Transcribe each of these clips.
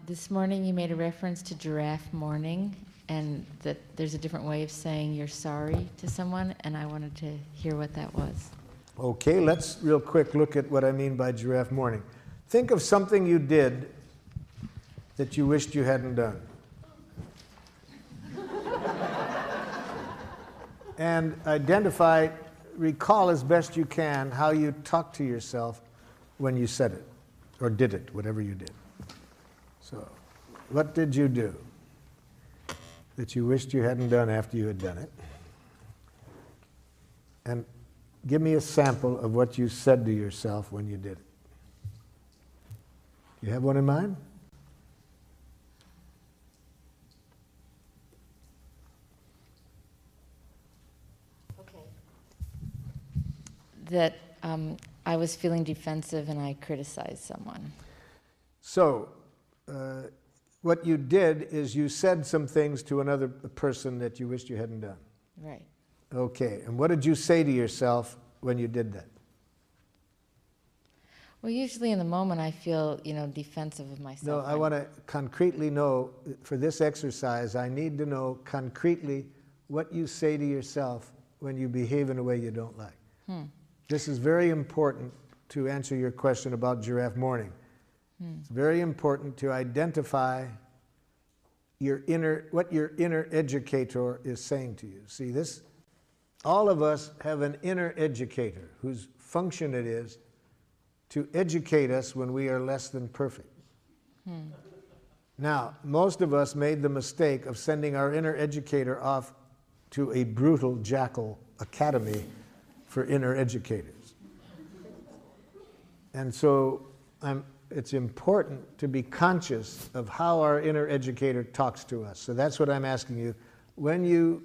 This morning you made a reference to giraffe mourning, and that there's a different way of saying you're sorry to someone, and I wanted to hear what that was. Okay, let's real quick look at what I mean by giraffe mourning. Think of something you did that you wished you hadn't done. And identify, recall as best you can how you talked to yourself when you said it, or did it, whatever you did. So, what did you do that you wished you hadn't done after you had done it? And give me a sample of what you said to yourself when you did it. You have one in mind? Okay. That I was feeling defensive and I criticized someone. So, what you did is you said some things to another person that you wished you hadn't done. Right. Okay, and what did you say to yourself when you did that? Well, usually in the moment I feel, defensive of myself. No, I want to concretely know, for this exercise, I need to know concretely what you say to yourself when you behave in a way you don't like. This is very important to answer your question about giraffe mourning. It's very important to identify what your inner educator is saying to you. See, this, all of us have an inner educator whose function it is to educate us when we are less than perfect. Now, most of us made the mistake of sending our inner educator off to a brutal jackal academy for inner educators. And so it's important to be conscious of how our inner educator talks to us. So that's what I'm asking you. When you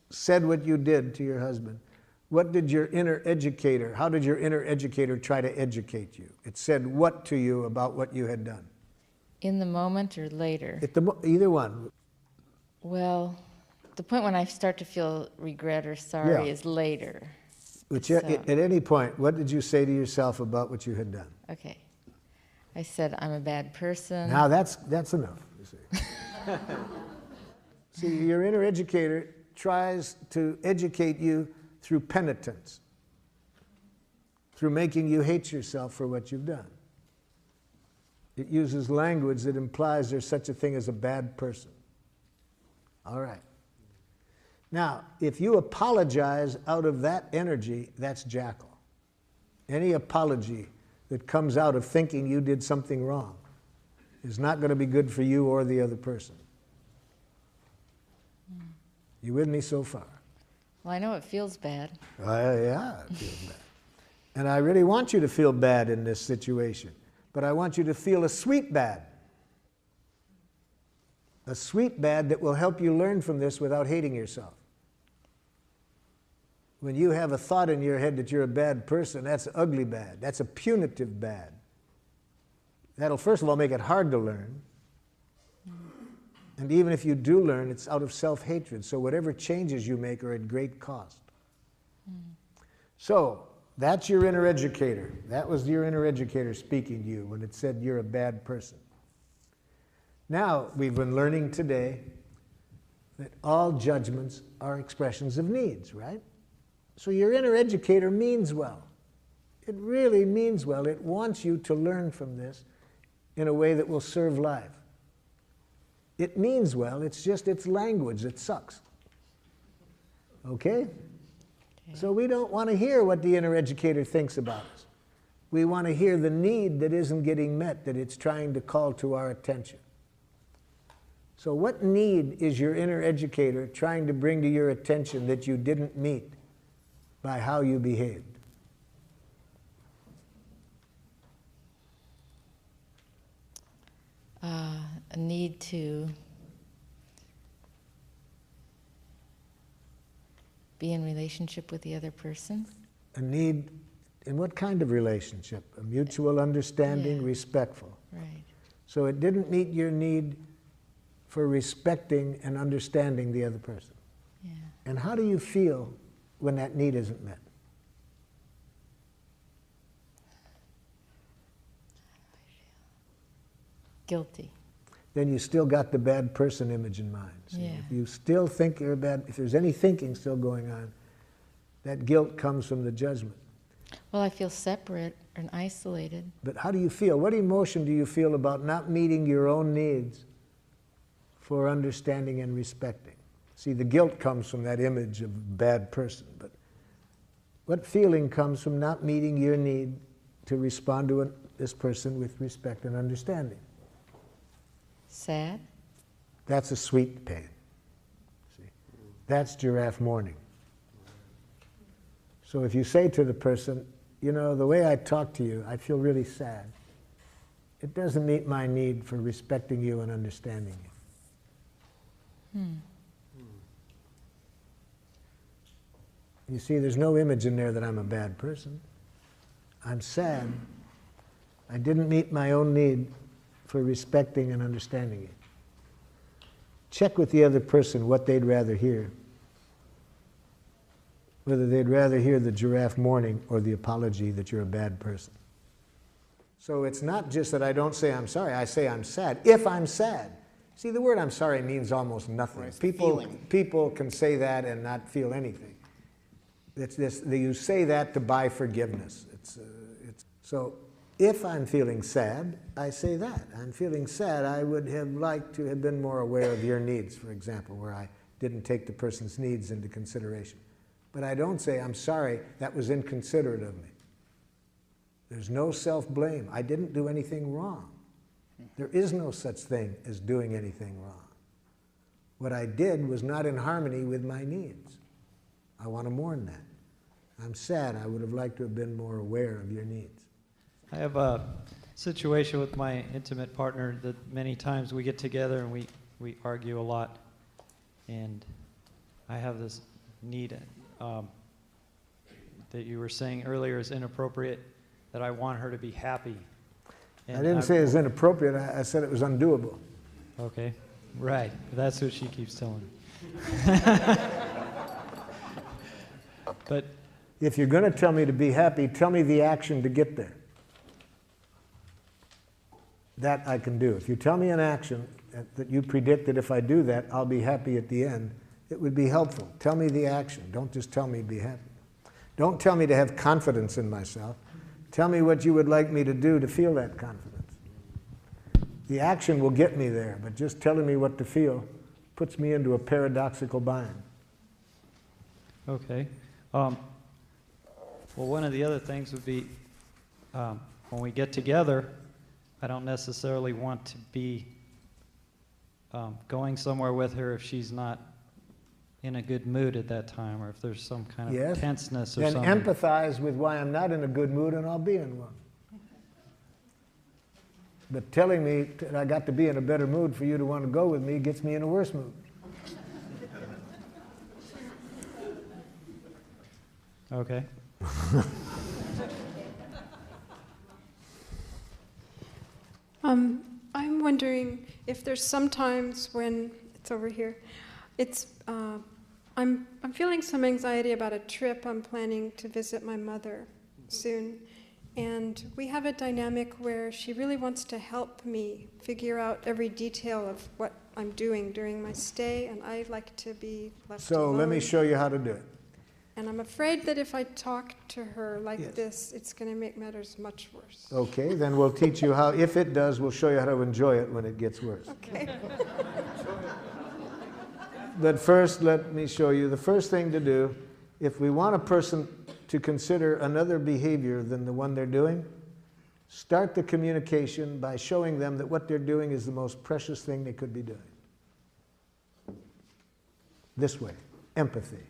said what you did to your husband, what did your inner educator, how did your inner educator try to educate you? It said what to you about what you had done? In the moment or later? Either one. Well, the point when I start to feel regret or sorry is later. Which at any point, what did you say to yourself about what you had done? Okay. I said, I'm a bad person. Now that's enough, you see. See, your inner educator tries to educate you through penitence, through making you hate yourself for what you've done. It uses language that implies there's such a thing as a bad person. All right. Now, if you apologize out of that energy, that's jackal. Any apology that comes out of thinking you did something wrong is not going to be good for you or the other person. You with me so far? Well, I know it feels bad. Yeah, it feels bad. And I really want you to feel bad in this situation, but I want you to feel a sweet bad. A sweet bad that will help you learn from this without hating yourself. When you have a thought in your head that you're a bad person, that's ugly bad. That's a punitive bad. That'll first of all make it hard to learn. And even if you do learn, it's out of self-hatred. So whatever changes you make are at great cost. So that's your inner educator. That was your inner educator speaking to you when it said you're a bad person. Now, we've been learning today that all judgments are expressions of needs, right? So your inner educator means well. It really means well. It wants you to learn from this in a way that will serve life. It means well, it's just its language that sucks. Okay? So we don't want to hear what the inner educator thinks about us. We want to hear the need that isn't getting met, that it's trying to call to our attention. So what need is your inner educator trying to bring to your attention that you didn't meet by how you behaved? A need to be in relationship with the other person. A need, in what kind of relationship? A mutual understanding, respectful. Right. So it didn't meet your need for respecting and understanding the other person. Yeah. And how do you feel when that need isn't met? Guilty. then you still got the bad person image in mind. See? Yeah. If you still think you're bad, if there's any thinking still going on, that guilt comes from the judgment. Well, I feel separate and isolated. But how do you feel? What emotion do you feel about not meeting your own needs for understanding and respecting? See, the guilt comes from that image of a bad person, but what feeling comes from not meeting your need to respond to this person with respect and understanding? Sad? That's a sweet pain. See? That's giraffe mourning. So if you say to the person, you know, the way I talk to you, I feel really sad. It doesn't meet my need for respecting you and understanding you. You see, there's no image in there that I'm a bad person. I'm sad. I didn't meet my own need for respecting and understanding you. Check with the other person what they'd rather hear. Whether they'd rather hear the giraffe mourning or the apology that you're a bad person. So it's not just that I don't say I'm sorry, I say I'm sad. If I'm sad. See, the word I'm sorry means almost nothing. People can say that and not feel anything. You say that to buy forgiveness. So if I'm feeling sad, I say that. I'm feeling sad. I would have liked to have been more aware of your needs, for example, where I didn't take the person's needs into consideration. But I don't say, I'm sorry, that was inconsiderate of me. There's no self-blame. I didn't do anything wrong. There is no such thing as doing anything wrong. What I did was not in harmony with my needs. I want to mourn that. I'm sad. I would have liked to have been more aware of your needs. I have a situation with my intimate partner that many times we get together and we argue a lot. And I have this need that you were saying earlier is inappropriate, that I want her to be happy. And I didn't say it was inappropriate. I said it was undoable. Okay, right. That's what she keeps telling me. But if you're going to tell me to be happy, tell me the action to get there. That I can do. If you tell me an action that you predict that if I do that, I'll be happy at the end, it would be helpful. Tell me the action. Don't just tell me be happy. Don't tell me to have confidence in myself. Tell me what you would like me to do to feel that confidence. The action will get me there, but just telling me what to feel puts me into a paradoxical bind. okay. Well, one of the other things would be when we get together, I don't necessarily want to be going somewhere with her if she's not in a good mood at that time, or if there's some kind of tenseness or then something. empathize with why I'm not in a good mood and I'll be in one. But telling me that I got to be in a better mood for you to want to go with me gets me in a worse mood. Okay. I'm wondering if there's some times when it's over here. I'm feeling some anxiety about a trip I'm planning to visit my mother soon, and we have a dynamic where she really wants to help me figure out every detail of what I'm doing during my stay, and I like to be left alone. So let me show you how to do it. And I'm afraid that if I talk to her like Yes. this, it's going to make matters much worse. Okay, then we'll teach you how, if it does, we'll show you how to enjoy it when it gets worse. Okay. But first, let me show you the first thing to do. If we want a person to consider another behavior than the one they're doing, start the communication by showing them that what they're doing is the most precious thing they could be doing. This way, empathy.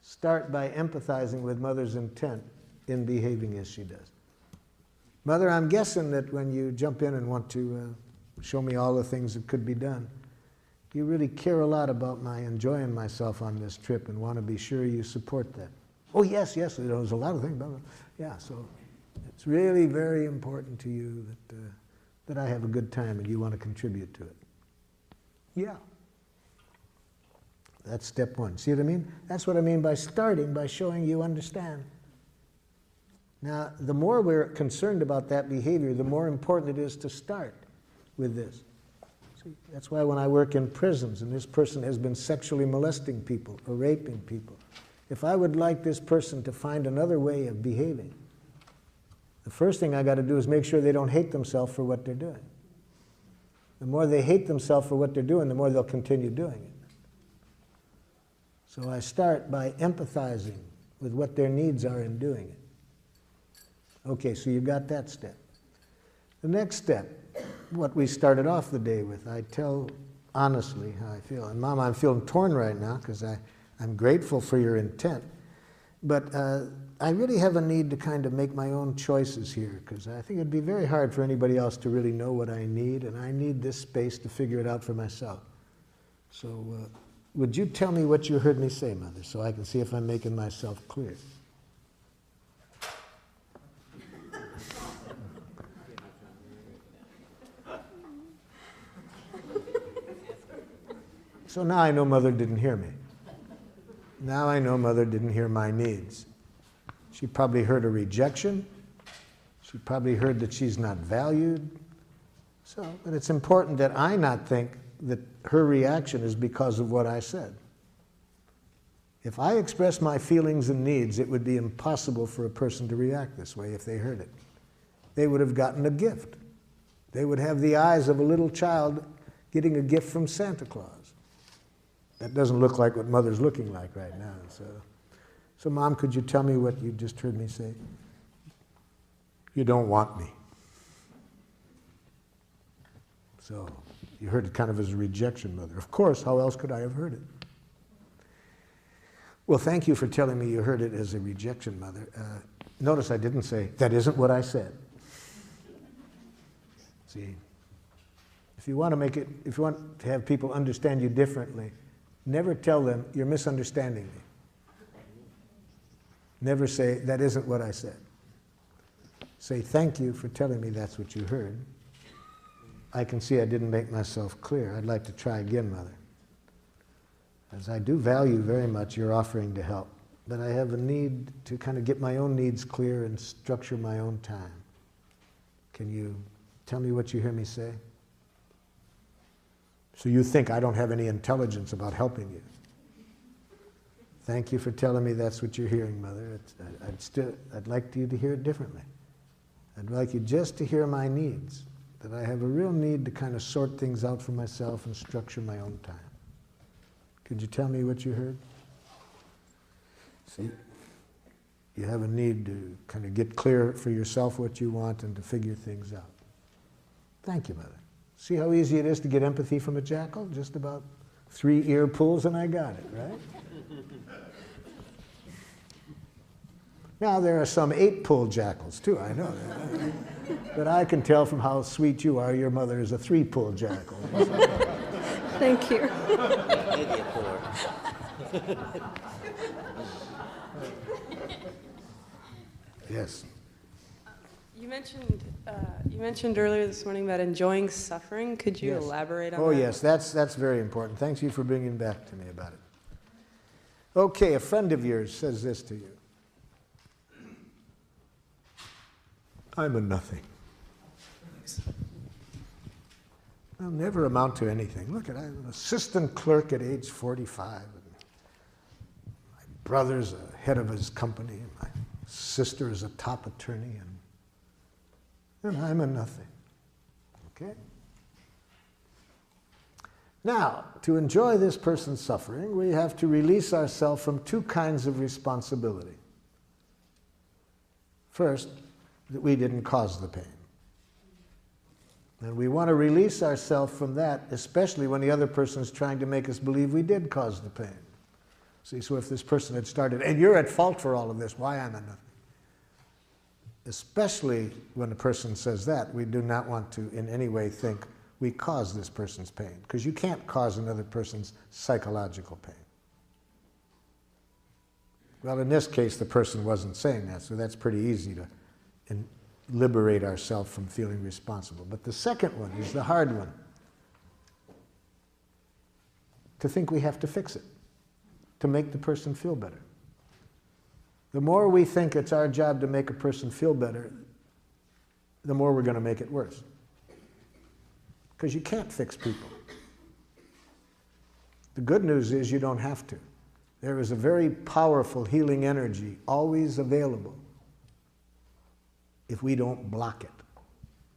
Start by empathizing with Mother's intent in behaving as she does. Mother, I'm guessing that when you jump in and want to show me all the things that could be done, you really care a lot about my enjoying myself on this trip and want to be sure you support that. Oh, yes, there's a lot of things. Blah, blah. Yeah, so it's really very important to you that I have a good time and you want to contribute to it. Yeah. That's step one. See what I mean? That's what I mean by starting, by showing you understand. Now, the more we're concerned about that behavior, the more important it is to start with this. See, that's why when I work in prisons and this person has been sexually molesting people or raping people, if I would like this person to find another way of behaving, the first thing I got to do is make sure they don't hate themselves for what they're doing. The more they hate themselves for what they're doing, the more they'll continue doing it. So I start by empathizing with what their needs are in doing it. Okay, so you got that step. The next step, what we started off the day with, I tell honestly how I feel. And Mom, I'm feeling torn right now because I'm grateful for your intent. But I really have a need to kind of make my own choices here because I think it'd be very hard for anybody else to really know what I need, and I need this space to figure it out for myself. So would you tell me what you heard me say, Mother, so I can see if I'm making myself clear? So now I know Mother didn't hear me. Now I know Mother didn't hear my needs. She probably heard a rejection. She probably heard that she's not valued. So, but it's important that I not think that her reaction is because of what I said. If I express my feelings and needs, it would be impossible for a person to react this way if they heard it. They would have gotten a gift. They would have the eyes of a little child getting a gift from Santa Claus. That doesn't look like what Mother's looking like right now. So Mom, could you tell me what you just heard me say? You don't want me. So you heard it kind of as a rejection, Mother. Of course, how else could I have heard it? Well, thank you for telling me you heard it as a rejection, Mother. Notice I didn't say, that isn't what I said. See, if you want to have people understand you differently, never tell them, you're misunderstanding me. Never say, that isn't what I said. Say, thank you for telling me that's what you heard. I can see I didn't make myself clear. I'd like to try again, Mother. As I do value very much your offering to help, but I have a need to kind of get my own needs clear and structure my own time. Can you tell me what you hear me say? So you think I don't have any intelligence about helping you. Thank you for telling me that's what you're hearing, Mother. I'd like you to hear it differently. I'd like you just to hear my needs, that I have a real need to kind of sort things out for myself and structure my own time. Could you tell me what you heard? See, you have a need to kind of get clear for yourself what you want and to figure things out. Thank you, Mother. See how easy it is to get empathy from a jackal? Just about 3 ear pulls and I got it, right? Now there are some 8-pull jackals too, I know that. But I can tell from how sweet you are, your mother is a 3-pull jackal. Thank you. Maybe a 4. Yes. You mentioned earlier this morning about enjoying suffering. Could you Yes. elaborate on Oh that? yes, that's very important. Thanks you for bringing back to me about it. Okay, a friend of yours says this to you. I'm a nothing. I'll never amount to anything. Look, I'm an assistant clerk at age 45. And my brother's a head of his company. And my sister is a top attorney. And I'm a nothing. Okay? Now, to enjoy this person's suffering, we have to release ourselves from 2 kinds of responsibility. First, that we didn't cause the pain. And we want to release ourselves from that, especially when the other person is trying to make us believe we did cause the pain. See, so if this person had started, and you're at fault for all of this, why am I nothing? Especially when a person says that, we do not want to in any way think we caused this person's pain, because you can't cause another person's psychological pain. Well, in this case, the person wasn't saying that, so that's pretty easy to liberate ourselves from feeling responsible. But the second one is the hard one. To think we have to fix it, to make the person feel better. The more we think it's our job to make a person feel better, the more we're going to make it worse. because you can't fix people. The good news is you don't have to. There is a very powerful healing energy always available if we don't block it.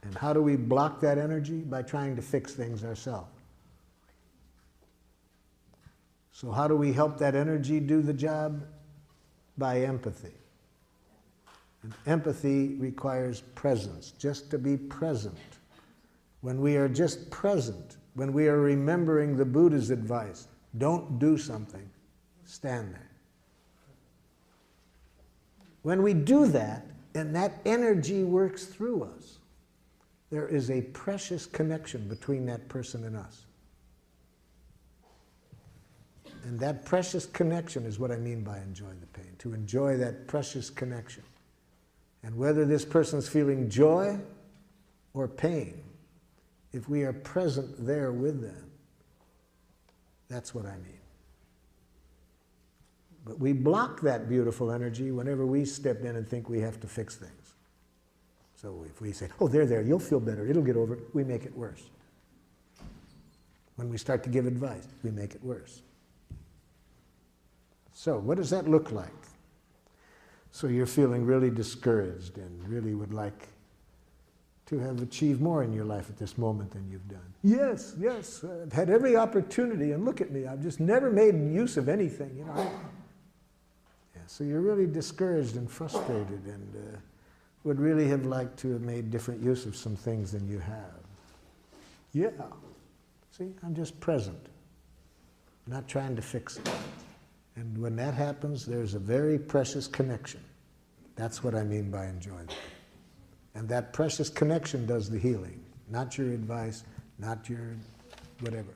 And how do we block that energy? By trying to fix things ourselves. So how do we help that energy do the job? By empathy. And empathy requires presence, just to be present. When we are just present, when we are remembering the Buddha's advice, don't do something, stand there. When we do that, and that energy works through us, there is a precious connection between that person and us. And that precious connection is what I mean by enjoy the pain, to enjoy that precious connection. And whether this person's feeling joy or pain, if we are present there with them, that's what I mean. But we block that beautiful energy whenever we step in and think we have to fix things. So if we say, oh, there, you'll feel better, it'll get over it, we make it worse. When we start to give advice, we make it worse. So what does that look like? So you're feeling really discouraged and really would like to have achieved more in your life at this moment than you've done. Yes, I've had every opportunity, and look at me, I've just never made use of anything, you know. Yeah, so you're really discouraged and frustrated and would really have liked to have made different use of some things than you have. Yeah, see, I'm just present, not trying to fix it. And when that happens, there's a very precious connection. That's what I mean by enjoyment. And that precious connection does the healing, not your advice, not your whatever.